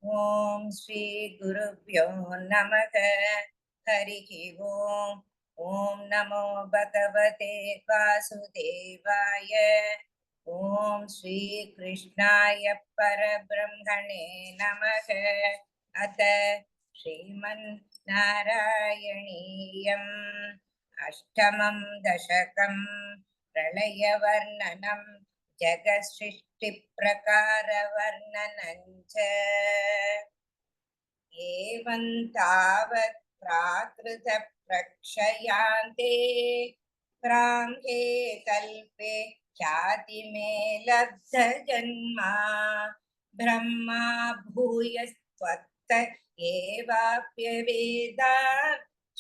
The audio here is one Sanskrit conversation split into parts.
ओम श्री गुरुभ्यो नमः। हरिः ओम। ओम नमो भगवते वासुदेवाय। ओम श्री कृष्णाय परब्रह्मणे नमः। अथ श्रीमन्नारायणीयम् अष्टमं दशकं प्रलयवर्णनं जगत्सृष्टिप्रकारवर्णनं च एवं तावत् प्राकृतप्रक्षयान्ते प्राङ्गे कल्पे ख्यातिमे लब्धजन्मा ब्रह्मा भूयस्त्वत्त एवाप्यवेदात्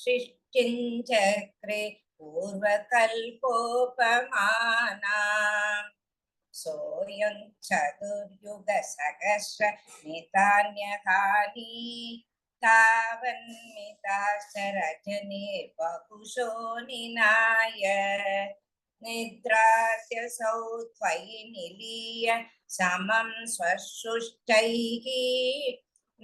सृष्टिं चक्रे पूर्वकल्पोपमानाम् सोऽयं चतुर्युगसहस्रमितान्यकानि तावन्मिताश्च बहुशो निनाय निद्रास्यसौ त्वयि निलीय समं स्वसृष्टैः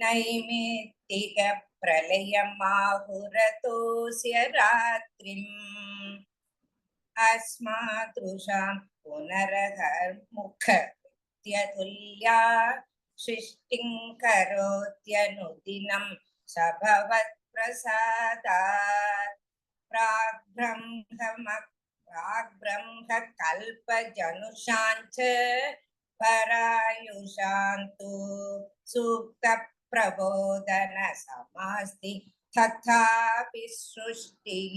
नैमित्तिकप्रलयमाहुरतोऽस्य रात्रिम् अस्मादृशां पुनरहर्मुखत्यतुल्या सृष्टिं करोत्यनुदिनं स भवत्प्रसादात् प्राग्ब्रह्मकल्पजनुषाञ्च परायुषान्तु सूक्तप्रबोधन समास्ति तथापि सृष्टिः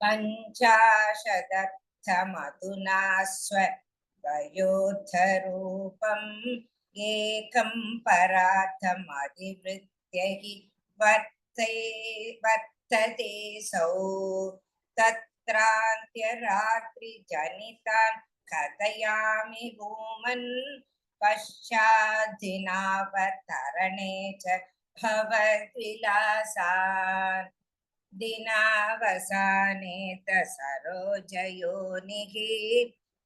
पञ्चाशदर्थमधुना स्वयोद्धरूपम् एकं परार्थमधिवृत्य हि वर्तते सौ तत्रान्त्यरात्रिजनितान् कथयामि भूमन् पश्चाद्दिनावतरणे च भवद्विलासान् दिनावसाने सरोजयोनिः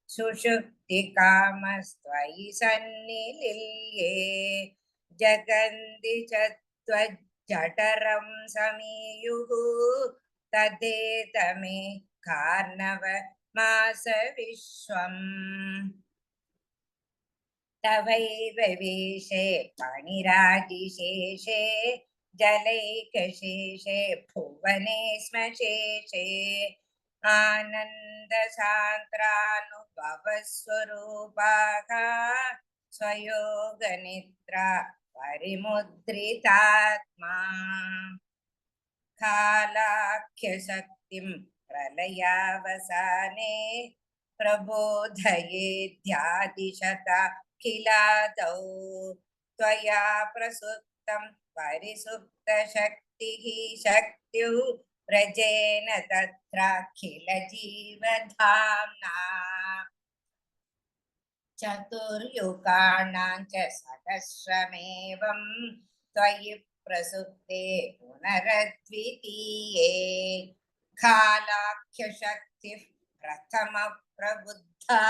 सुषुप्तिकामस्त्वयि सन्निलिल्ये जगन्ति च त्वज्जठरं समीयुः तदेतमे कार्णवमास विश्वम् तवैव वेशे पणिराजिशेषे जलैकशेषे भुवने स्मशेषे आनन्दसान्द्रानुभवस्वरूपाः स्वयोगनिद्रा परिमुद्रितात्मा कालाख्यशक्तिं प्रलयावसाने प्रबोधयेद्यादिशता किलादौ त्वया प्रसुप्तं परिसुप्तशक्तिः शक्त्युः व्रजेन तत्राखिल जीवधाम्ना चतुर्युगाणां च सहस्रमेवं त्वयि प्रसुप्ते पुनरद्वितीये कालाख्यशक्तिः प्रथमप्रबुद्धा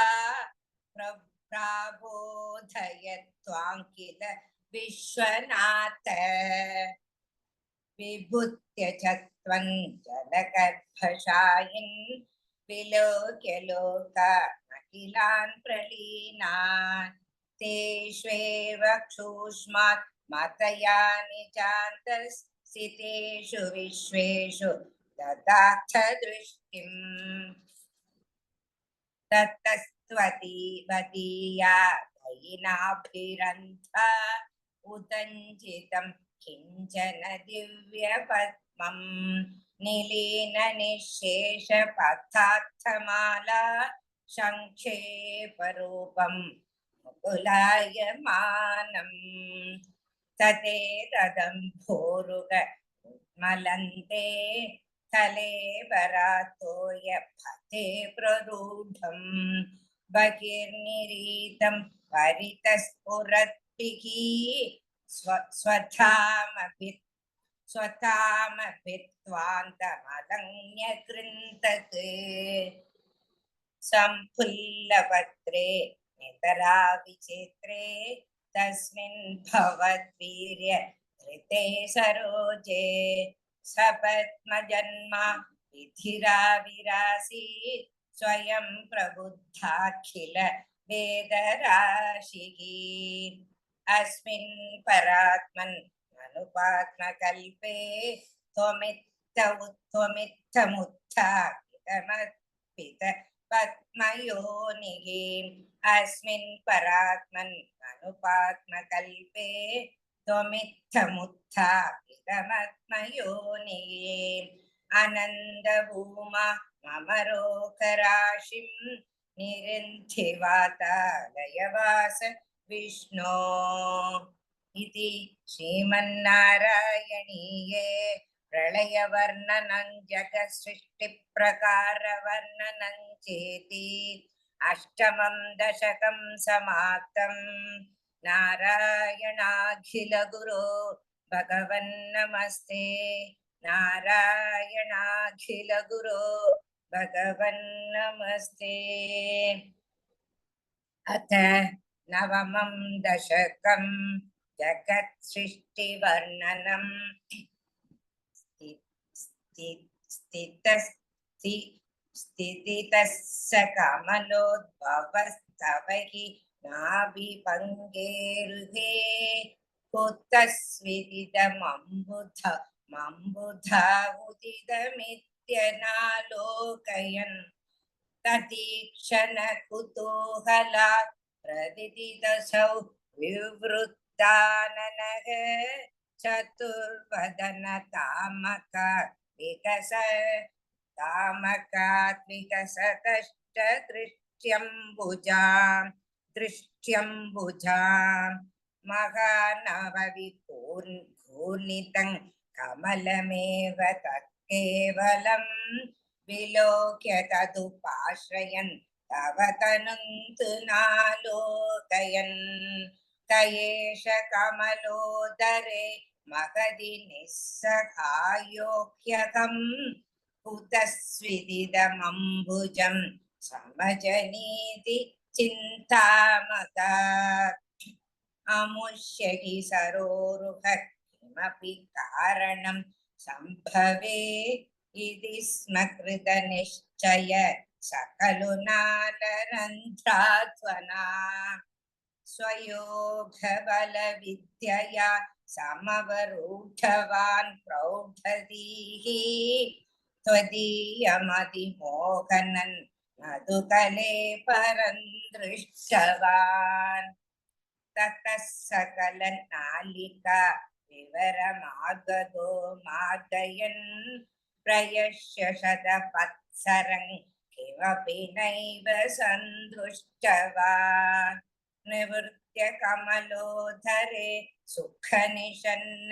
प्राबोधयत्वां किल विश्वनाथ विभूत्य च त्वं जलगर्भशायिन् विलोक्य लोकानखिलान् प्रलीनान् तेष्वेव क्षूष्मात् मतयानि चान्तस्थितेषु विश्वेषु ददाथ दृष्टिम् ततस्त्वतीवतीया दयिनाभिरन्था उदञ्जितं किञ्चन दिव्यपद्मं निलीननिःशेषपथार्थमाला संक्षेपरूपं मुकुलायमानम् तदेतदम्भोरुगमलन्ते कलेवरातोय पथे प्ररूढं बहिर्निरीतं परितस्फुरद्भिः स्वधामभित्वान्तमलङ्घ्यकृन्तत् सम्फुल्लपत्रे नितरा विचित्रे तस्मिन् भवद्वीर्य धृते सरोजे सपद्मजन्मा विधिराविरासीत् स्वयं प्रबुद्धाखिल वेदराशिः अस्मिन् परात्मन् अनुपात्मकल्पे त्वमित्थमुत्थापित पद्मयोनिः अस्मिन् परात्मन् अनुपात्मकल्पे त्वमित्थमुत्थापितमत्मयोनिः आनन्दभूमा ममरोकराशिं निरुन्धिवातालयवास विष्णो इति श्रीमन्नारायणीये प्रलयवर्णनं जगत्सृष्टिप्रकारवर्णनं चेति अष्टमं दशकं समाप्तम् नारायणाखिलगुरो भगवन्नमस्ते नारायणाखिलगुरो भगवन्नमस्ते अथ नवमं दशकं जगत्सृष्टिवर्णनम् स्थितितस्य कमलोद्भवस्तव हि नाभिपङ्गेरुहे कुतस्विदिदमम्बुधा उदितमित्यनालोकयन् ततीक्षणकुतूहलात् प्रदिदिदसौ विवृत्ताननः चतुर्वदनतामकात् दृष्ट्यम्बुजां महानवविघूर्णितं कमलमेव तत्केवलं विलोक्य तदुपाश्रयन् तव तनुन्तु नालोकयन् क एष कमलोदरे महदि निस्सहायोह्यहं कुतस्विदिदमम्बुजं समजनीति चिन्तामता अमुष्य हि सरोरुह किमपि कारणं सम्भवे इति स्म कृतनिश्चय सकलु नालरन्ध्राध्वना स्वयोगबलविद्यया समवरूढवान् प्रौढधीः त्वदीयमतिमोहनन् न तु कले परं दृष्टवान् ततः सकलनालिका विवरमागतो मार्गयन् प्रयश्य शतपत्सरं किमपि नैव सन्दृष्टवान् निवृत्य कमलोधरे सुखनिषन्न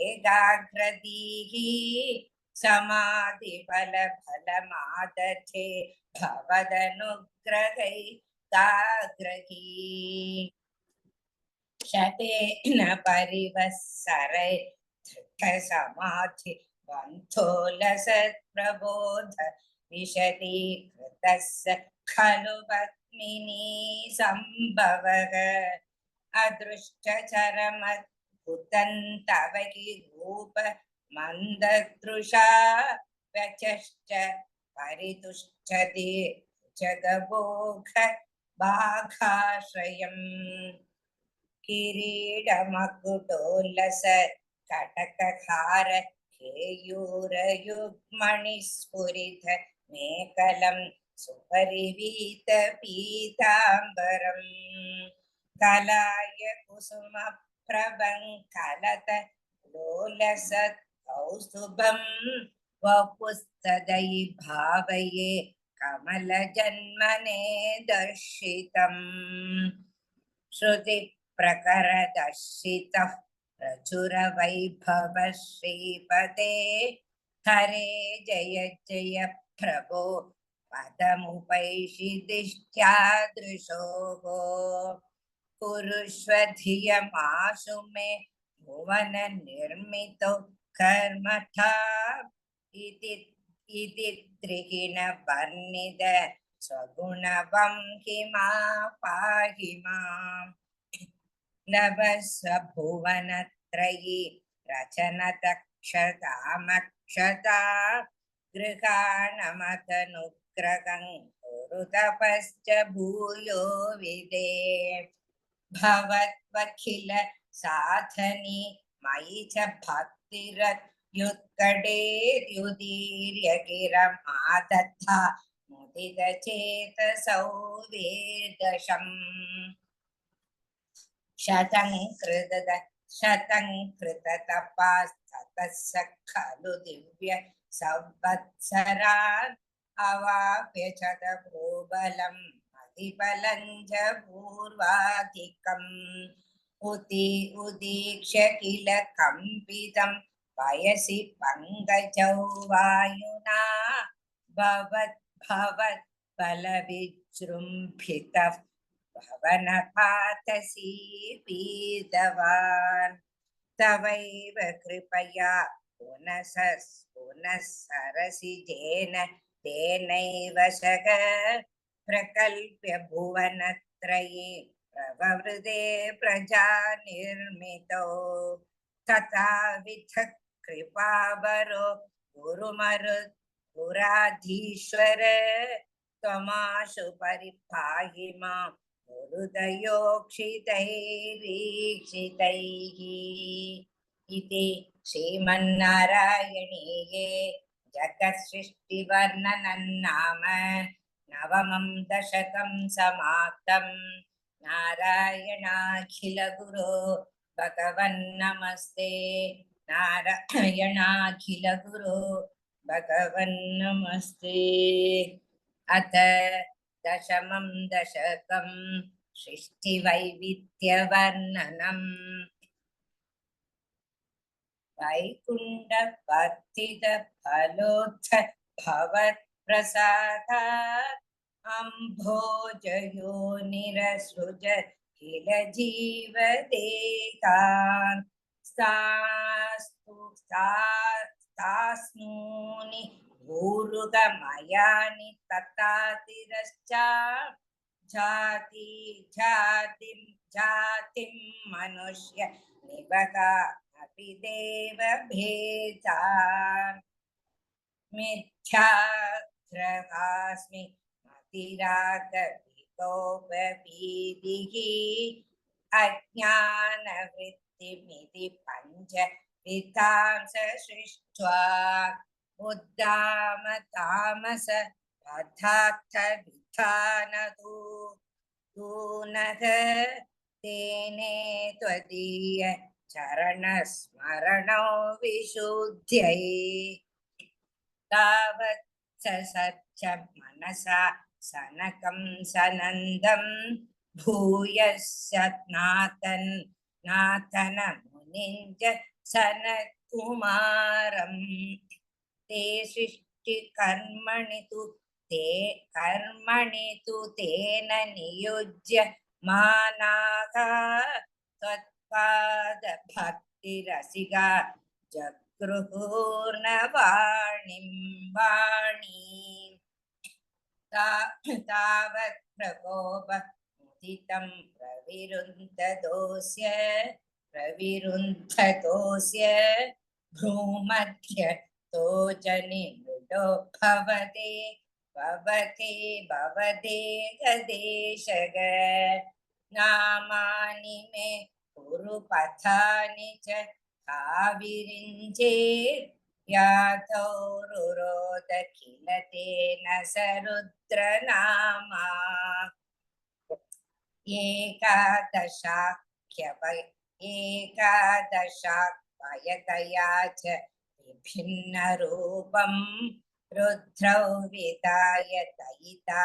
एकाग्रधीः समाधिफलफलमादधे भवदनुग्रहैकाग्रही शतेन परिवत्सरे दृढसमाधि बन्धोलसत्प्रबोध विशदीकृतस्य खलु पद्मिनी सम्भवः अदृष्टचरमद्भुतं तव हि रूप मन्ददृशा व्यचश्च परितुष्टति जगभोग भागाश्रयम् किरीटमकुटोल्लस कटकहार केयूरयुग्मणिस्फुरित मेखलं सुपरिवीत पीताम्बरम् कलाय कुसुमप्रभं कलत लोलसत् कौस्तुभं वपुस्तदयि भावये कमलजन्मने दर्शितम् श्रुतिप्रकरदर्शितः प्रचुरवैभव श्रीपदे हरे जय जय प्रभो पदमुपैषि दिष्ट्यादृशोः कुरुष्व धियमाशु मे भुवन निर्मितो कर्मठा इति त्रिगुण वर्णित स्वगुणवं हि मा पाहि माम् लभस्व भुवनत्रयी रचनतक्षतामक्षता गृहाणमतनुग्रहं कुरु तपश्च भूयो विदे भवत्वखिल साधनी मयि च भक्तिरत्युत्कटेर्युदीर्य गिरमादत्ता मुदितचेतसौ वेदशम् शतं कृततपास्ततः खलु दिव्य संवत्सरान् अवाप्य शतभूबलं मतिबलं च पूर्वाधिकम् उदीक्ष्य किल कम्पितं वयसि पङ्कजौ वायुना भवत् बलविजृम्भितः भवनपातसी पीतवान् तवैव कृपया पुनः सरसिजेन तेनैव शग प्रकल्प्य भुवनत्रये प्रववृदे प्रजा निर्मितो तथाविध कृपावरो गुरुमरुत्पुराधीश्वर त्वमाशु परिपाहि माम् हृदयोक्षितैरीक्षितैः इति श्रीमन्नारायणीये जगत्सृष्टिवर्णनं नाम नवमं दशकं समाप्तम् नारायणाखिलगुरो भगवन्नमस्ते नारायणाखिलगुरो भगवन्नमस्ते अथ दशमं दशकं सृष्टिवैविध्यवर्णनम् वैकुण्ठवर्तितफलोत्थभवत्प्रसादात् अम्भोजयोनिरसृज किल जीवदेहान् तास्नूनि भूरुगमयानि तथा तिरश्चा जातिं मनुष्य निबका अपि देव भेदान् मिथ्याग्रहास्मि मतिरागविकोपभीतिः अज्ञानवृत्तिमिति पञ्च वितांस सृष्ट्वा उद्दाम तामस पदार्थ विधानदु तूनः तेने त्वदीय चरणस्मरणौ विशुद्ध्यै तावत् सच्च मनसा सनकं सनन्दं भूयस्नातन मुनिञ्च सनत्कुमारं ते सृष्टिकर्मणि तु तेन नियुज्य मानागा त्वत्पादभक्तिरसिका जगृहूर्णवाणीं वाणीं तावत् प्रकोपमुदितं प्रविरुन्धतोऽस्य भ्रूमध्य तोजनिमृडो भवते गदेशग नामानि मे कुरु पथानि च काविरिञ्चेत् यातौ रुरोद किल तेन स रुद्रनामा एकादशाख्यवयतया च विभिन्नरूपं रुद्रौ विदाय दयिता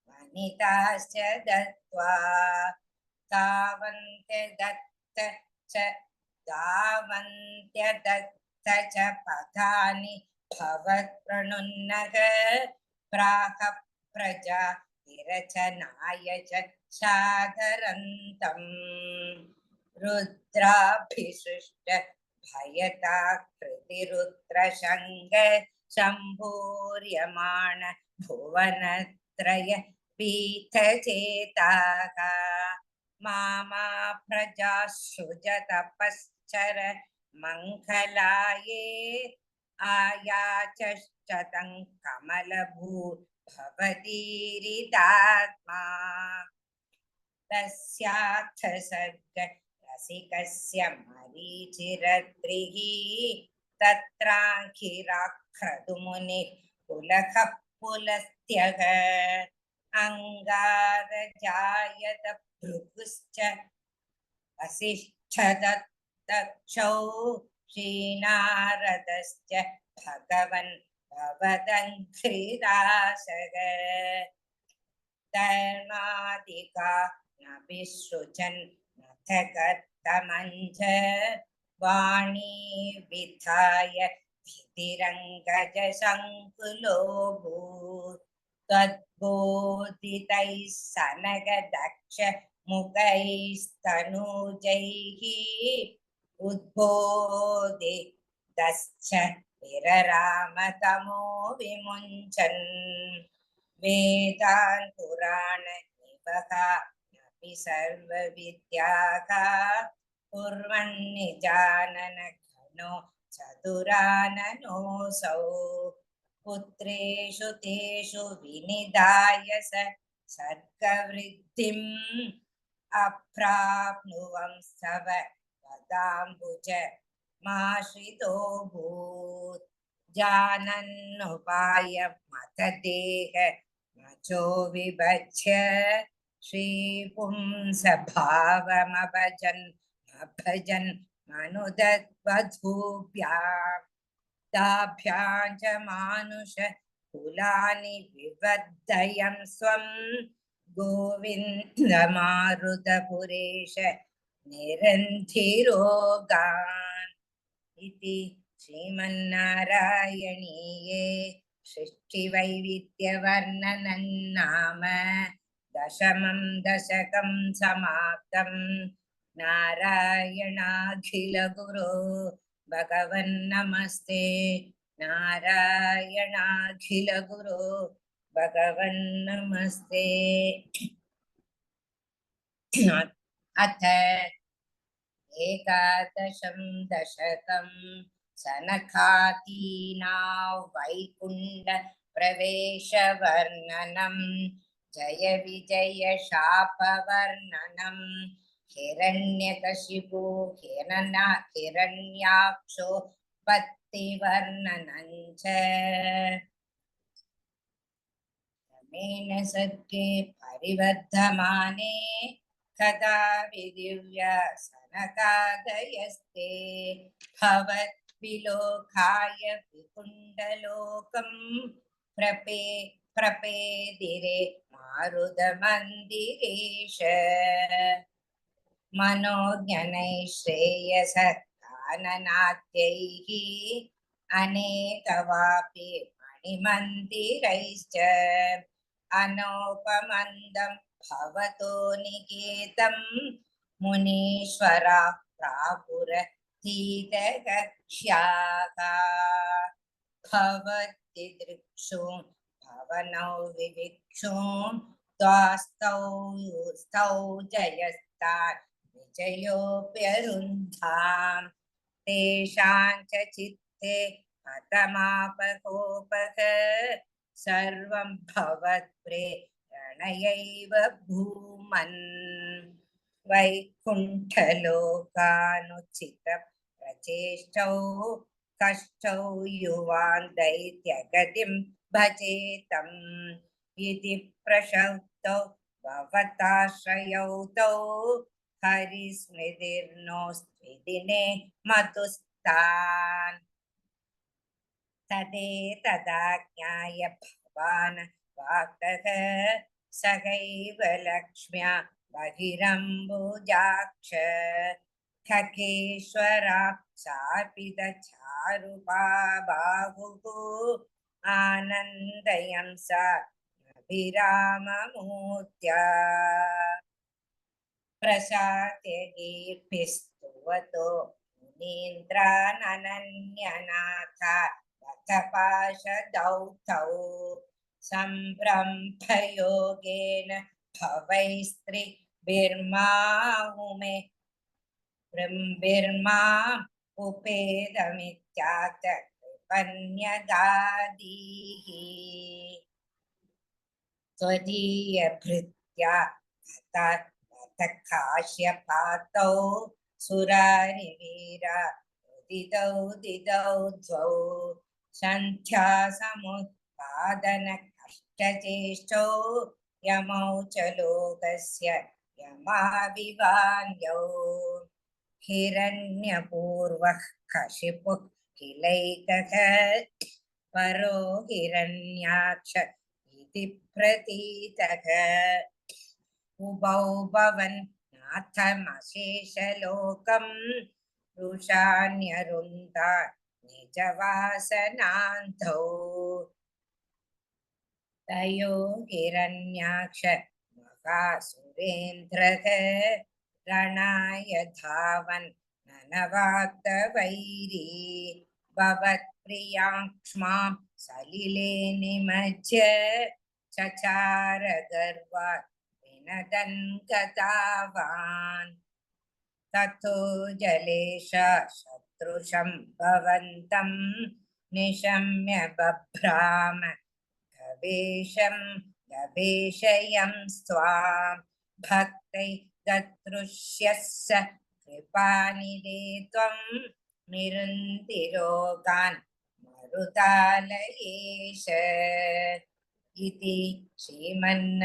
वनिताश्च दत्त्वा दावन्त्यदत्त च पदानि भवत्प्रणुन्नः प्राह प्रजा विरचनाय च सादरन्तम् रुद्राभिसृष्ट भयता कृतिरुद्रशङ्ग शम्भूर्यमाण भुवनत्रय पीठचेताः मामा प्रजासृज तपश्चर मङ्गलाये आयाचष्टतं कमलभू भवतीरिदात्मा तस्याथ सर्ग रसिकस्य मरीचिरद्रिः तत्राङ्किराक्रतुमुनिः पुलकः पुलस्त्यः अङ्गारजायत भृगुश्च वसिष्ठदत्तक्षौ श्रीनारदश्च भगवन् भवदङ्घ्रिदाशग धर्मादिका नभिसृजन् नथ कर्तमञ्च वाणी विधाय धितिरङ्गजशङ्कुलोऽभूत् तद्बोधितैः सनगदक्ष मुखैस्तनूजैः उद्बोधितश्च विररामतमो विमुञ्चन् वेदान् पुराण निवहापि सर्वविद्याः कुर्वन्निजानन घनो चतुराननोऽसौ पुत्रेषु तेषु विनिधाय स सर्गवृद्धिम् अप्राप्नुवंस्तव पदाम्बुज माश्रितोऽभूत् जानन्नुपायमतदेह मचो विभज्य श्रीपुंसभावमभजन् मनुदद्वधूभ्यां ताभ्यां च मानुष कुलानि विवर्धयन् स्वं गोविन्दमारुतपुरेश निरन्थिरोगान् इति श्रीमन्नारायणीये सृष्टिवैविध्यवर्णनं नाम दशमं दशकं समाप्तम् नारायणाखिलगुरो भगवन्नमस्ते नारायणाखिलगुरो भगवन्नमस्ते अथ एकादशं दशकं सनकादीना वैकुण्ठ प्रवेशवर्णनं जय विजय शापवर्णनं हिरण्यकशिपु हिरण्याक्षो पत्तिवर्णनं च क्रमेण सर्गे परिवर्धमाने कदा विदिव्य सनकादयस्ते भवद्विलोकाय विकुण्डलोकं प्रपेदिरे मारुतमन्दिरेश मनोज्ञनैः श्रेयसकाननाद्यैः अनेकवापि मणिमन्दिरैश्च अनोपमन्दं भवतो निकेतं मुनीश्वरा प्रापुरतीतकक्ष्याः भवद्दिदृक्षु भवनौ विविक्षु द्वास्तौ जयस्तान् विजयोऽप्यरुन्धां तेषां च चित्ते हतमापकोपः सर्वं भवत्प्रेरणयैव भूमन् वैकुण्ठलोकानुचितप्रचेष्टौ कष्टौ युवान् दैत्यगतिं भजेतम् इति प्रशौतौ भवताश्रयौ तौ हरिस्मृतिर्नोस्त्विदिने मधुस्तान् तदेतदाज्ञाय भवान् वाक्तः सहैव लक्ष्म्या बहिरम्बुजाक्ष खगेश्वरा चार्पितचारुबाहुः आनन्दयं सा अभिराममूर्त्या प्रसाद्यगीर्भिस्तुवतो मुनीन्द्रानन्यनाथा रथपाशदौतौ सम्भ्रम्भयोगेन भवैस्त्रि बिर्माहुमे ब्रह्मिर्मा उपेदमित्यात कृपन्यगादीः त्वदीयभृत्या काश्यपातौ सुरारिवीरा उदितौ दिदौ द्वौ सन्ध्यासमुत्पादनकष्टचेष्टौ यमौ च लोकस्य यमाविवान्यौ हिरण्यपूर्वः कशिपुः किलैकः परो हिरण्याक्ष इति प्रतीतः उभौ भवन् नाथमशेषलोकम् रुषान्यरुन्धा निजवासनान्धौ तयो हिरण्याक्ष महासुरेन्द्रः रणाय धावन् ननवाक्तवैरी भवत्प्रियाक्ष्मां सलिले निमज्य चचार गर्वात् विनदन् गतावान् ततो जलेशा शत्रुशं भवन्तं निशम्य बभ्राम गवेशयं स्वां भक्तै ददृश्यस्य कृपानिधे त्वं निरुन्तिरोगान् मरुतालयेश इति श्रीमन्नारायणीये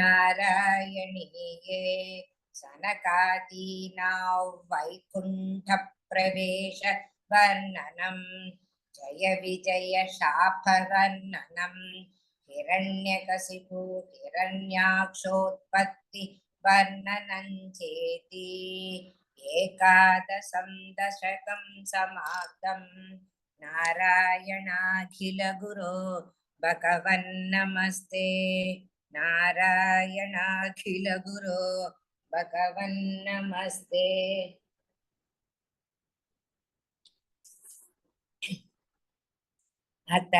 सनकादीनां वैकुण्ठप्रवेश वर्णनम् जय विजय शापवर्णनम् हिरण्यकशिपु हिरण्याक्षोत्पत्ति वर्णनञ्चेति एकादशं दशकं समाप्तं नारायणाखिलगुरो भगवन्नमस्ते नारायणाखिलगुरो भगवन्नमस्ते अत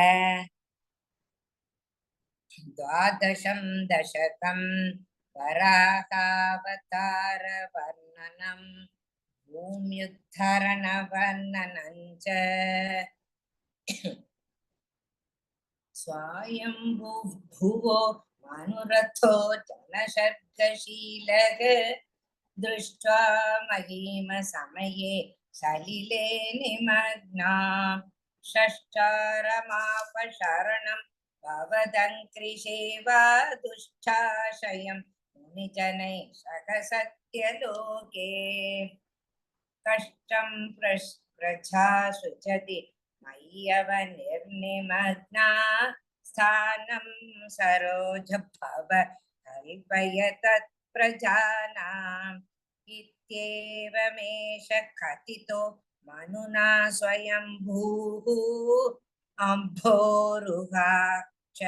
द्वादशं दशकं वराहावतारवर्णनं भूम्युद्धरणवर्णनं च स्वायम्भुवो मनुरथो जनशर्गशीलः दृष्ट्वा महीमसमये सलिले निमग्नां षष्ठारमापशरणं भवदङ्कृषेवा दुष्टाशयं मुनिजनैः सकसत्यलोके कष्टं प्रजा सृजति मय्यवनिर्निमग्ना स्थानं सरोजभव कल्पय तत्प्रजानाम् इत्येवमेष कथितो मनुना स्वयंभूः अम्भोरुहाक्ष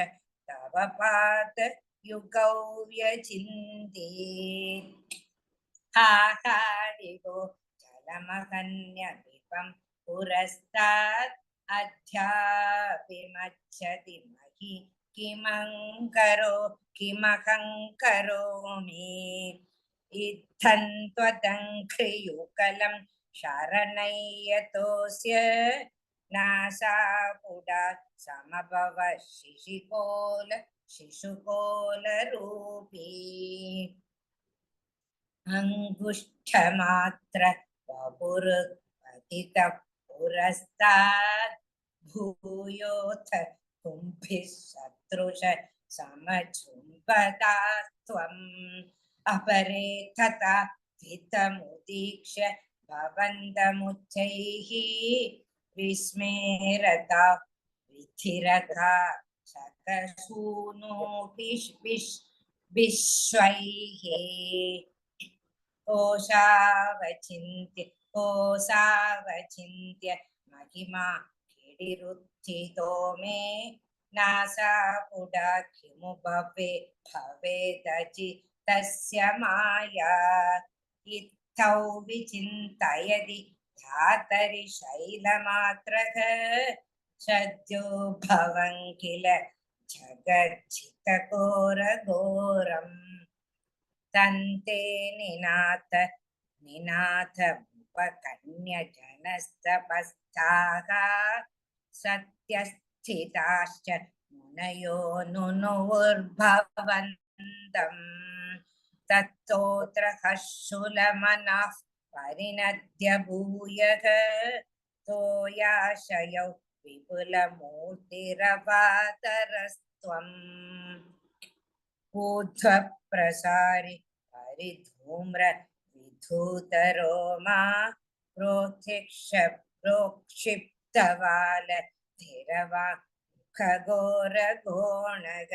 तव पाद युगौ व्यचिन्तेत् हाहाडिगो जलमहन्यविपं पुरस्तात् अध्यापिमच्छति महि किमहं करोमि इत्थं त्वदङ्घ्रियुगलं शरणय्यतोऽस्य नासापुडा समभव शिशुकोलरूपी अंगुष्ठमात्र वपुरुपतितः पुरस्तात् भूयोऽथ कुम्भिः शत्रुष समचुम्बतास्त्वम् अपरे तथा स्थितमुदीक्ष्य भवन्तमुच्चैः विस्मेरता विधिरथा शकसूनोऽपि विश्वैः कोशावचिन्त्य महिमा किडिरुत्थितो मे नासापुडा किमु भवेदचि तस्य माया इत्थौ विचिन्तयति धातरि शैलमात्रः सद्यो भवं किल जगज्जितघोरघोरम् तन्ते निनाथ उपकन्यजनस्तपस्ताः सत्यस्थिताश्च मुनयो नुनुर्भवन्तम् तत्तोत्र हर्षुलमनः परिणद्य भूयः तोयाशयौ विपुलमूर्तिरवातरस्त्वम् ऊर्ध्वप्रसारि हरिधूम्र विधूतरोमा प्रोक्षिप्तवाल धिरवा खगोरगोणग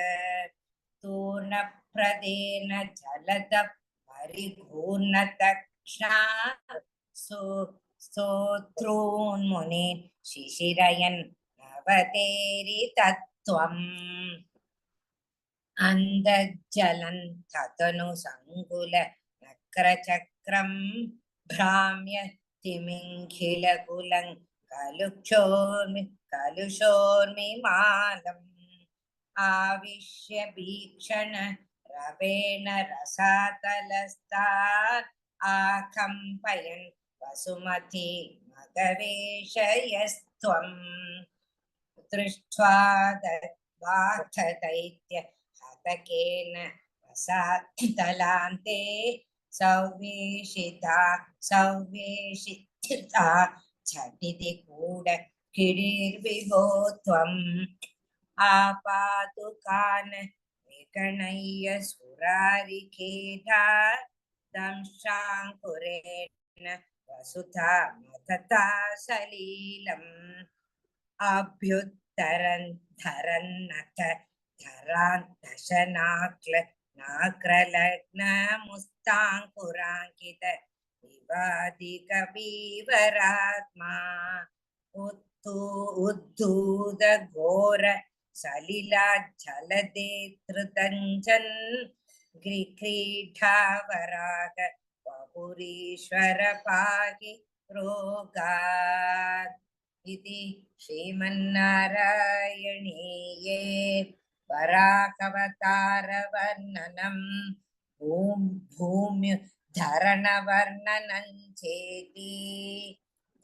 तूर्णप्रदेन जलद परिघूर्णतक्ष्णा स्तोत्रून्मुनीन् शिशिरयन् नवतेरि तत्त्वम् अन्दज्जलन् ततनु सङ्कुल नक्रचक्रं भ्राम्य तिमिङ्खिलकुलं कलुषोर्मिमालम् आविश्य भीक्षण रवेण रसातलस्तात् आकम्पयन् वसुमती मगवेशयस्त्वम् दृष्ट्वा दैत्य हतकेन रसातलान्ते सौवेशिता झटिति कूड किरीर्विभो त्वम् आपादुकान् विगणय्य सुरारिखेधा दंशाङ्कुरेण वसुधा मदता सलीलम् अभ्युत्तरन्धरन्नथ धरान्तशनाक्लग्न मुस्ताङ्कुराङ्कित विवादिकवीवरात्मा उद्धूत घोर सलिलाज्जलदेतृतञ्जन् क्रीडावराग वपुरीश्वर पाहि रोगात् इति श्रीमन्नारायणीये वराहवतारवर्णनम् भूम्य धरणवर्णनं चेति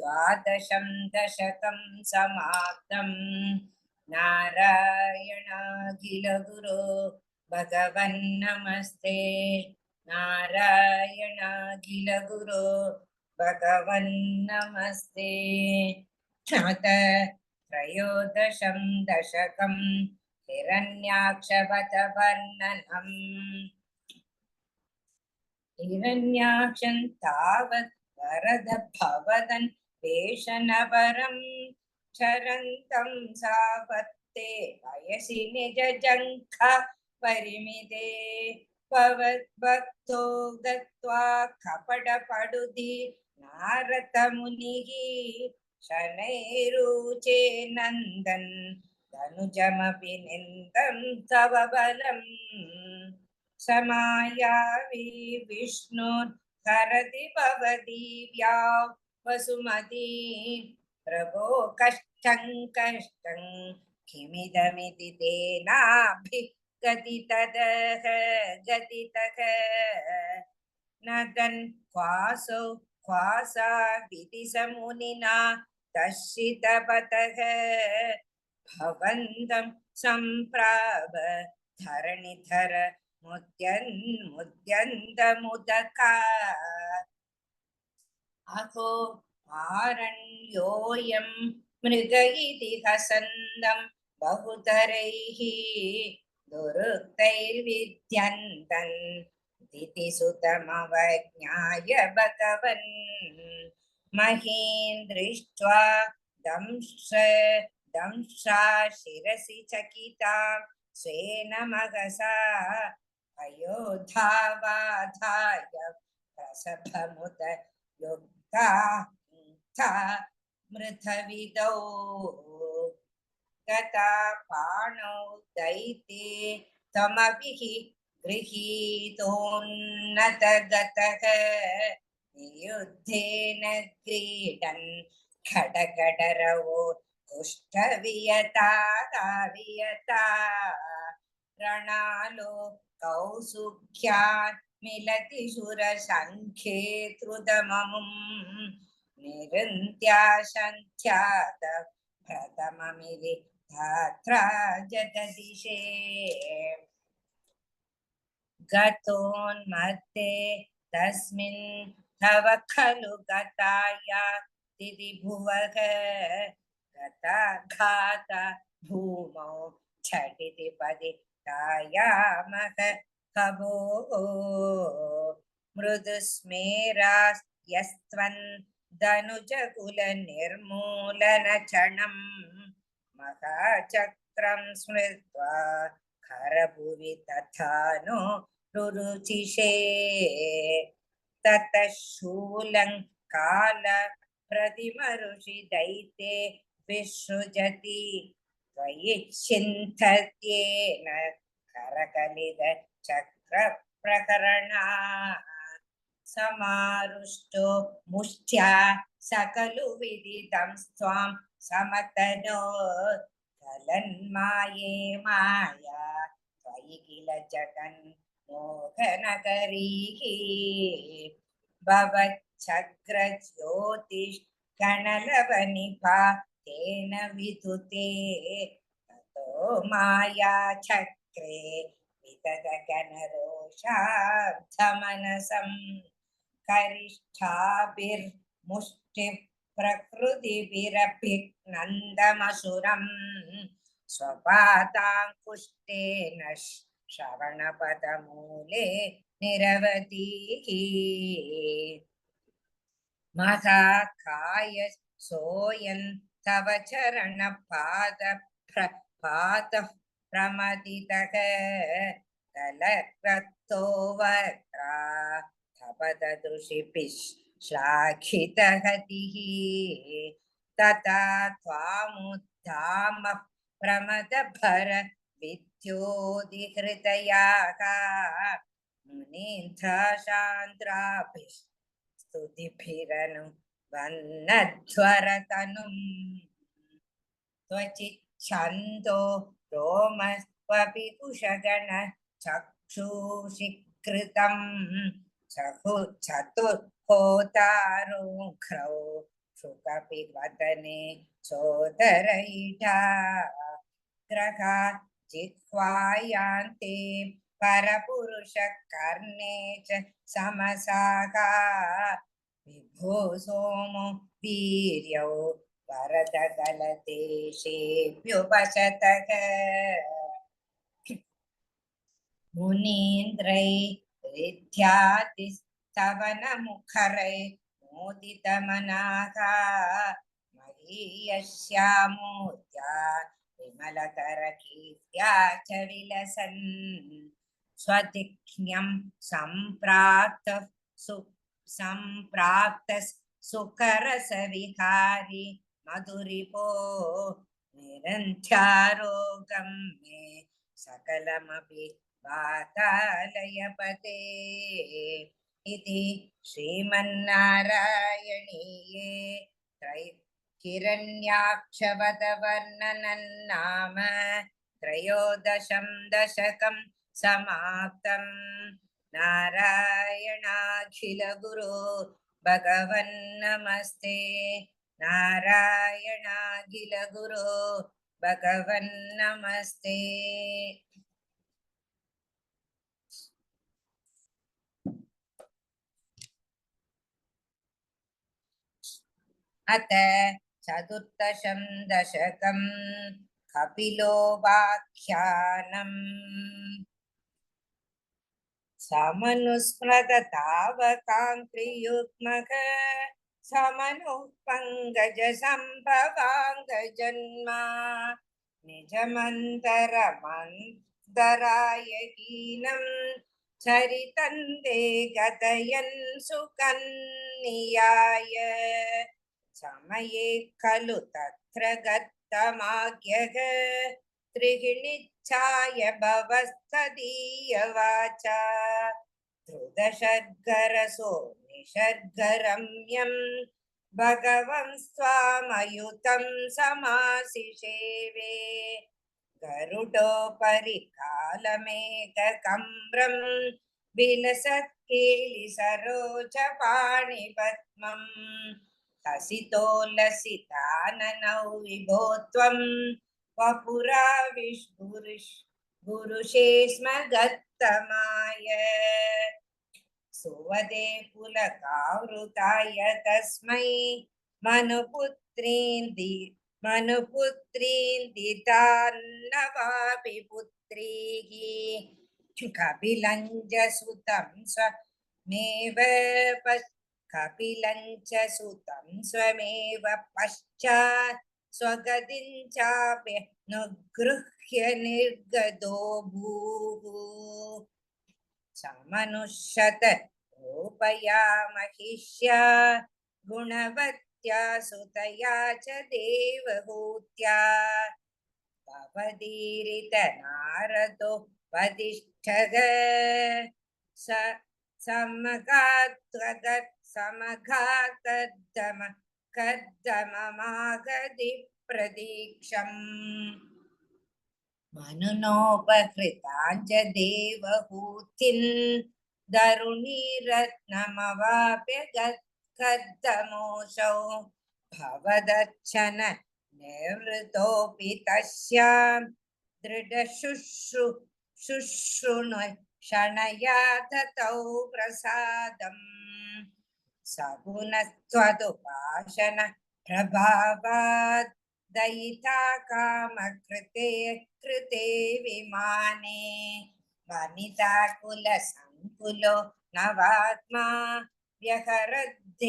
द्वादशं दशकं समाप्तम् नारायणाखिलगुरो भगवन्नमस्ते नारायणाखिलगुरो भगवन्नमस्ते अथ त्रयोदशं दशकं हिरण्याक्षवतवर्णनम् हिरण्याक्षं तावत् वरद भवदन् पेशनवरं चरन्तं सावत्ते वयसि निजजङ्घ परिमिते भवद्भक्तो गत्वा कपटपडुधि नारदमुनिः शनैरुचे नन्दन् धनुजमपि निन्दं तव बलम् समायावि विष्णुर्हरति भवदीव्या वसुमती प्रभो कष्टं किमिदमिति तेनाभिगतितः नदन् क्वासा विधिसमुनिना दर्शितपतः भवन्तं सम्प्राप धरणिधर मुद्यन्तमुदका अहो आरण्योऽयं मृग इति हसन्दं बहुतरैः दुरुक्तैर्विद्यन्तन् दितिसुतमवज्ञाय भगवन् महीन् दृष्ट्वा दंशा शिरसि चकितां स्वेन महसा अयोधावाधाय प्रसभमुत युक्ता मृतविदौ गता पाणौ दैते तमभिः गृहीतोन्नतगतः नियुद्धेन क्रीडन् खडगडरवो कुष्ठवियता रणालो कौसुख्यान् मिलति सुरशङ्खे त्रुदममुं निरुन्त्या सन्ध्यात प्रथममिति धात्रा जगदिशे गतोन्मत्ते तस्मिन् तव खलु गताया तिथिभुवः गताघात भूमौ झटिति पतितायामः कभो मृदुस्मेरास्यस्त्वन् धनुजकुलनिर्मूलनचणं महाचक्रं स्मृत्वा खरभुवि तथा नो रुरुचिषे ततः शूलङ्काल प्रतिमरुषि दैते विसृजति त्वयि चिन्तत्येन करकलित चक्र प्रकरणा समारुष्टो मुष्ट्या सकलु विदितं स्वां समतनो कलन्माये माया त्वयि किल जगन् मोहनकरीः भवच्छक्रज्योतिष्कणलवनिभा तेन विदुते ततो माया चक्रे विततगणरोषाब्धमनसं करिष्ठाभिर्मुष्टिः प्रकृतिभिरभिनन्दमसुरम् स्वपादाङ्कुष्ठेन श्रवणपदमूले निरवधिः महाकाय सोऽयं तव चरणपादः प्रमदितः कलक्रतो वक्रा तपददृशिभिः श्लाघितहतिः तथा त्वामुद्धामः प्रमदभर विद्योदिहृदयाः मुनीन्द्राशान्द्राभिः स्तुतिभिरनु वन्नध्वरतनुम् त्वचिच्छन्दो रोमस्त्वपि कुशगण चक्षुषिकृतं चतुर्होतारुघ्रौ शुकपि वदने चोदरयिषा ग्रहा जिह्वायान्ते परपुरुषकर्णे च समसागा विभो सोमो वीर्यौ वरदगलदेशेभ्युपशतः मुनीन्द्रै रिद्ध्यातिस्तवनमुखरै मोदितमनाः महीयस्यामूर्त्या विमलतरकीर्त्या च विलसन् स्वदिक्ष्ण्यं सम्प्राप्तः सुकरसविहारी मधुरिपो निरन्ध्यारोगं मे सकलमपि वातालयपते इति श्रीमन्नारायणीये हिरण्याक्षवदवर्णनं नाम त्रयोदशं दशकं समाप्तं नारायणाखिलगुरो भगवन्नमस्ते नारायणाखिलगुरो भगवन्नमस्ते अथ चतुर्दशं दशकं कपिलोपाख्यानम् समनुस्मृत तावकाङ्क्रियुग्मः समनुः पङ्कजसम्भवाङ्गजन्मा निजमन्तरमन्तराय हीनं चरितन्ते गतयन् सुकन्नियाय समये खलु तत्र गतमाज्ञः त्रिगिणिच्छाय भवस्तदीयवाचा धृतशर्करसो निशर्करम्यं भगवं स्वामयुतं समासिषेवे गरुडोपरि कालमेघकम्रं विलसत्केलि सरोज पाणिपद्मम् हसितोल्लसिताननौ विभो त्वं वपुरा गुरुषे स्म गत्तमाय सुवदे पुलकावृताय तस्मै मनुपुत्रीन्दितान्नवापि पुत्रीः कपिलञ्च सुतं स्वमेव कपिलञ्च सुतं स्वमेव पश्चात् स्वगतिं चापि नुगृह्य निर्गतो भूः समनुष्यत रूपया महिष्या गुणवत्या सुतया च देवहूत्या पवदीरित नारदो वदिष्ठः समघातममागधि प्रतीक्षम् मनुनोपहृताञ्च देवहूतिं दरुणीरत्नमवाप्य गद्धमोषौ भवदर्चन निवृतोऽपि तस्यां दृढशुश्रुणु क्षणया ततौ प्रसादम् सगुणस्त्वदुपासन प्रभावात् दयिता कामकृते कृते विमाने वनिता कुलसङ्कुलो नवात्मा व्यहरद्देवपतेषु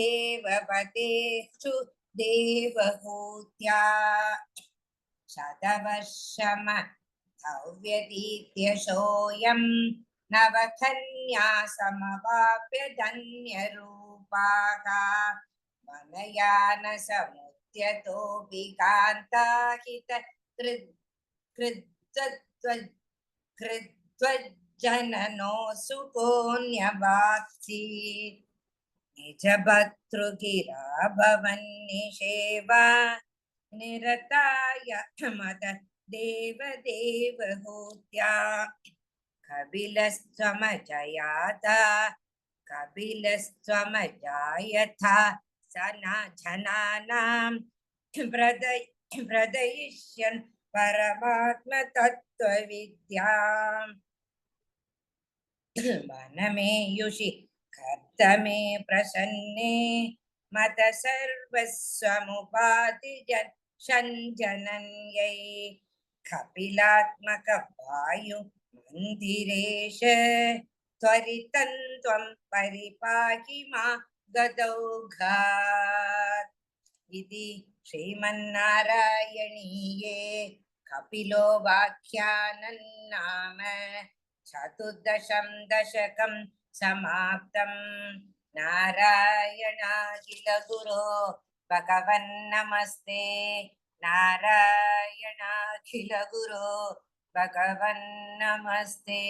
देवहूत्या शतवर्षमथव्यतीत्यशोऽयं नवकन्यासमवाप्य धन्यरूपाः वनयानसमुद्यतोऽपि कान्ताहित कृद्वज्जननो सुकोऽन्यवाप्सि निजभर्तृगिरा भवन्निषेवा निरताय मद देवदेवहूत्या कपिलस्त्वमजायथा जनानां प्रदयिष्यन् परमात्मतत्त्वविद्याम् वनमेयुषि कर्तमे प्रसन्ने मत सर्वस्वमुपाति जनन्यै कपिलात्मक वायु मन्दिरेश त्वरितं त्वं परिपाहि मा गदौघात् इति श्रीमन्नारायणीये कपिलो वाख्यानं नाम चतुर्दशं दशकं समाप्तं नारायणाखिल गुरो भगवन्नमस्ते नारायणाखिल गुरो भगवन्नमस्ते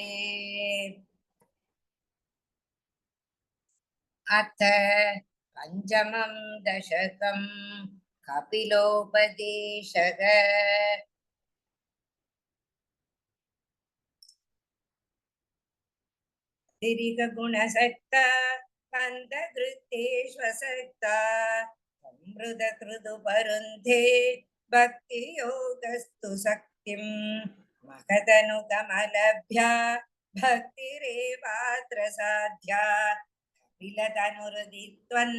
अथ पञ्चमं दशकं कपिलोपदेशः तिरिगुणसक्ता कन्दकृत्येष्वसक्ता अमृतकृदुपरुन्धे भक्तियोगस्तु शक्तिं महदनुगमलभ्या भक्तिरेवात्र साध्या कपिलतनुरुदित्वं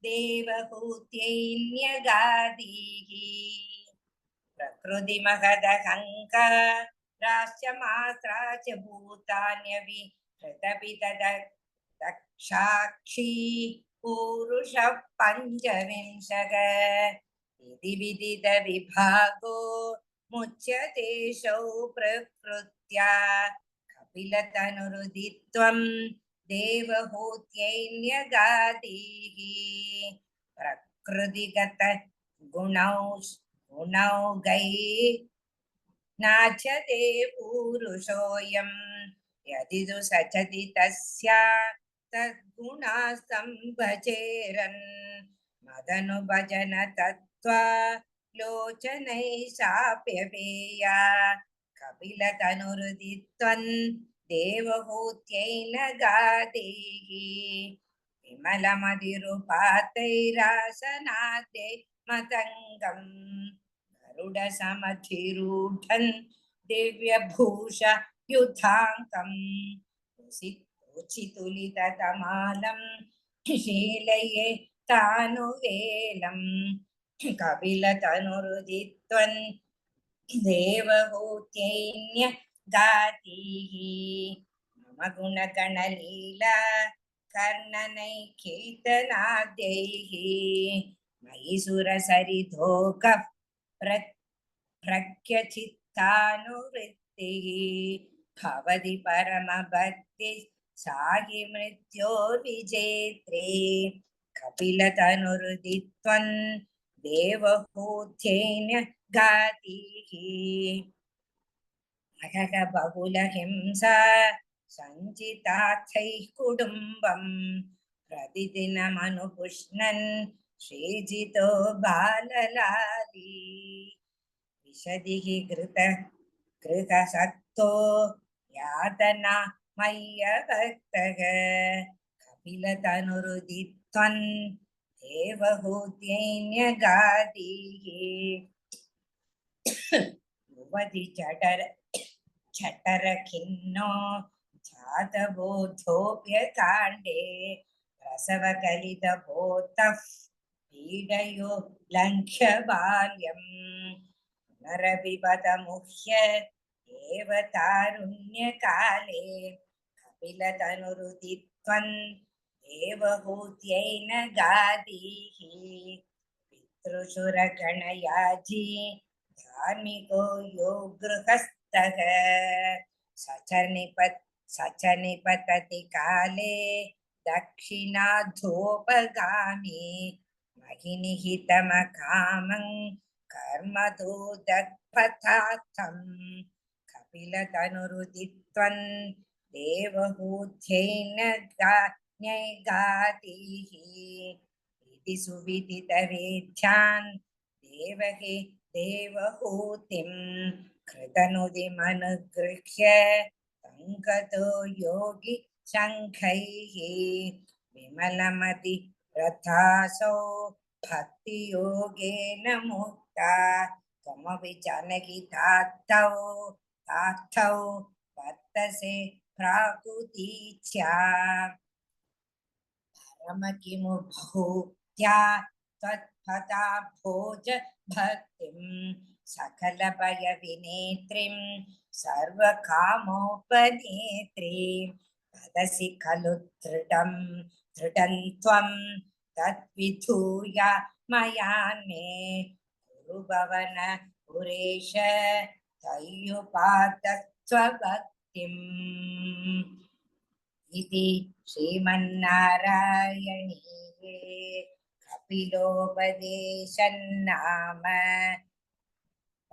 देवहूत्यैन्यगादीः प्रकृतिमहदहङ्काराश्च मात्रा च भूतान्यपि दक्षाक्षी पूरुषः पञ्चविंशः इति विदित विभागो मुच्यतेषौ प्रकृत्या कपिलतनुरुदित्वं देवहूत्यैन्यगादीः प्रकृतिगत गुणौगै नाच्यते पूरुषोऽयं यदि तु सचति तस्या तद्गुणास्तं भजेरन् मदनुभजन तत्त्वा लोचनैः साप्यपेया कपिलतनुरुदित्वं देवहूत्यै न गादेहि विमलमधिरुपातैरासनाद्यै मतङ्गम् गरुडसमधिरूढन् दिव्यभूषयुधाङ्कम् उचितुलिततमालं शीलये तानुवेलम् कपिलतनुरुदित्वन् देवहूत्यैन्य गातिः मम गुणगणलीला कर्णनैकेतनाद्यैः मयि सुरसरिधोकः प्रख्यचित्तानुवृत्तिः भवति परमभक्तिः साहि मृत्योर्विजेत्रे कपिलतनुरुदित्वन् देवहूत्येन गातिः अहह बहुलहिंसा सञ्चितार्थैः कुटुम्बम् प्रतिदिनमनुपुष्णन् श्रीजितो बाललाली विशदिः गृहसक्तो यातना मय्यभक्तः कपिलतनुरुदित्वन् देवहूत्यैन्यगातिः युवति चटरखिन्नो जातबोधोऽप्यकाण्डे प्रसवकलितबोधः पीडयो लङ्घ्य बाल्यम् पुनरपिबतमुह्य एव तारुण्यकाले कपिलतनुरुदित्वन् देवहूत्यैन गातिः पितृशुरगणयाजी धार्मिको यो गृहस्थः स च निपतति काले दक्षिणाधोपगामी महिनिहितमकामं कर्मदोदक्पथार्थम् कपिलतनुरुदित्वन् देवहूत्यैन गातिः इति सुविदितवेद्यान् देवहि देवहूतिं कृतनुदिमनुगृह्य तङ्गतो योगी शङ्खैः विमलमति रथासौ भक्तियोगेन मुक्ता त्वमपि जानकि तार्थौ वर्तसे प्राकुतीच्या परम किमु भूत्या त्वत्पदा भोज भक्तिं सकलभयविनेत्रीं सर्वकामोपनेत्रीं वदसि खलु दृढं त्वं तद्विधूय मयान्मे कुरु भवन पुरेश तय्युपादस्वभक्तिम् इति श्रीमन्नारायणीये कपिलोपदेशन्नाम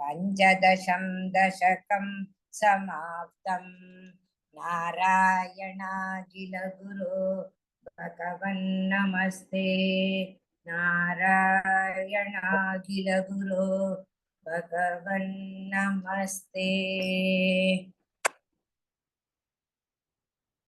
पञ्चदशं दशकं समाप्तम् नारायणाखिलगुरो भगवन्नमस्ते नारायणाखिलगुरो भगवन्नमस्ते।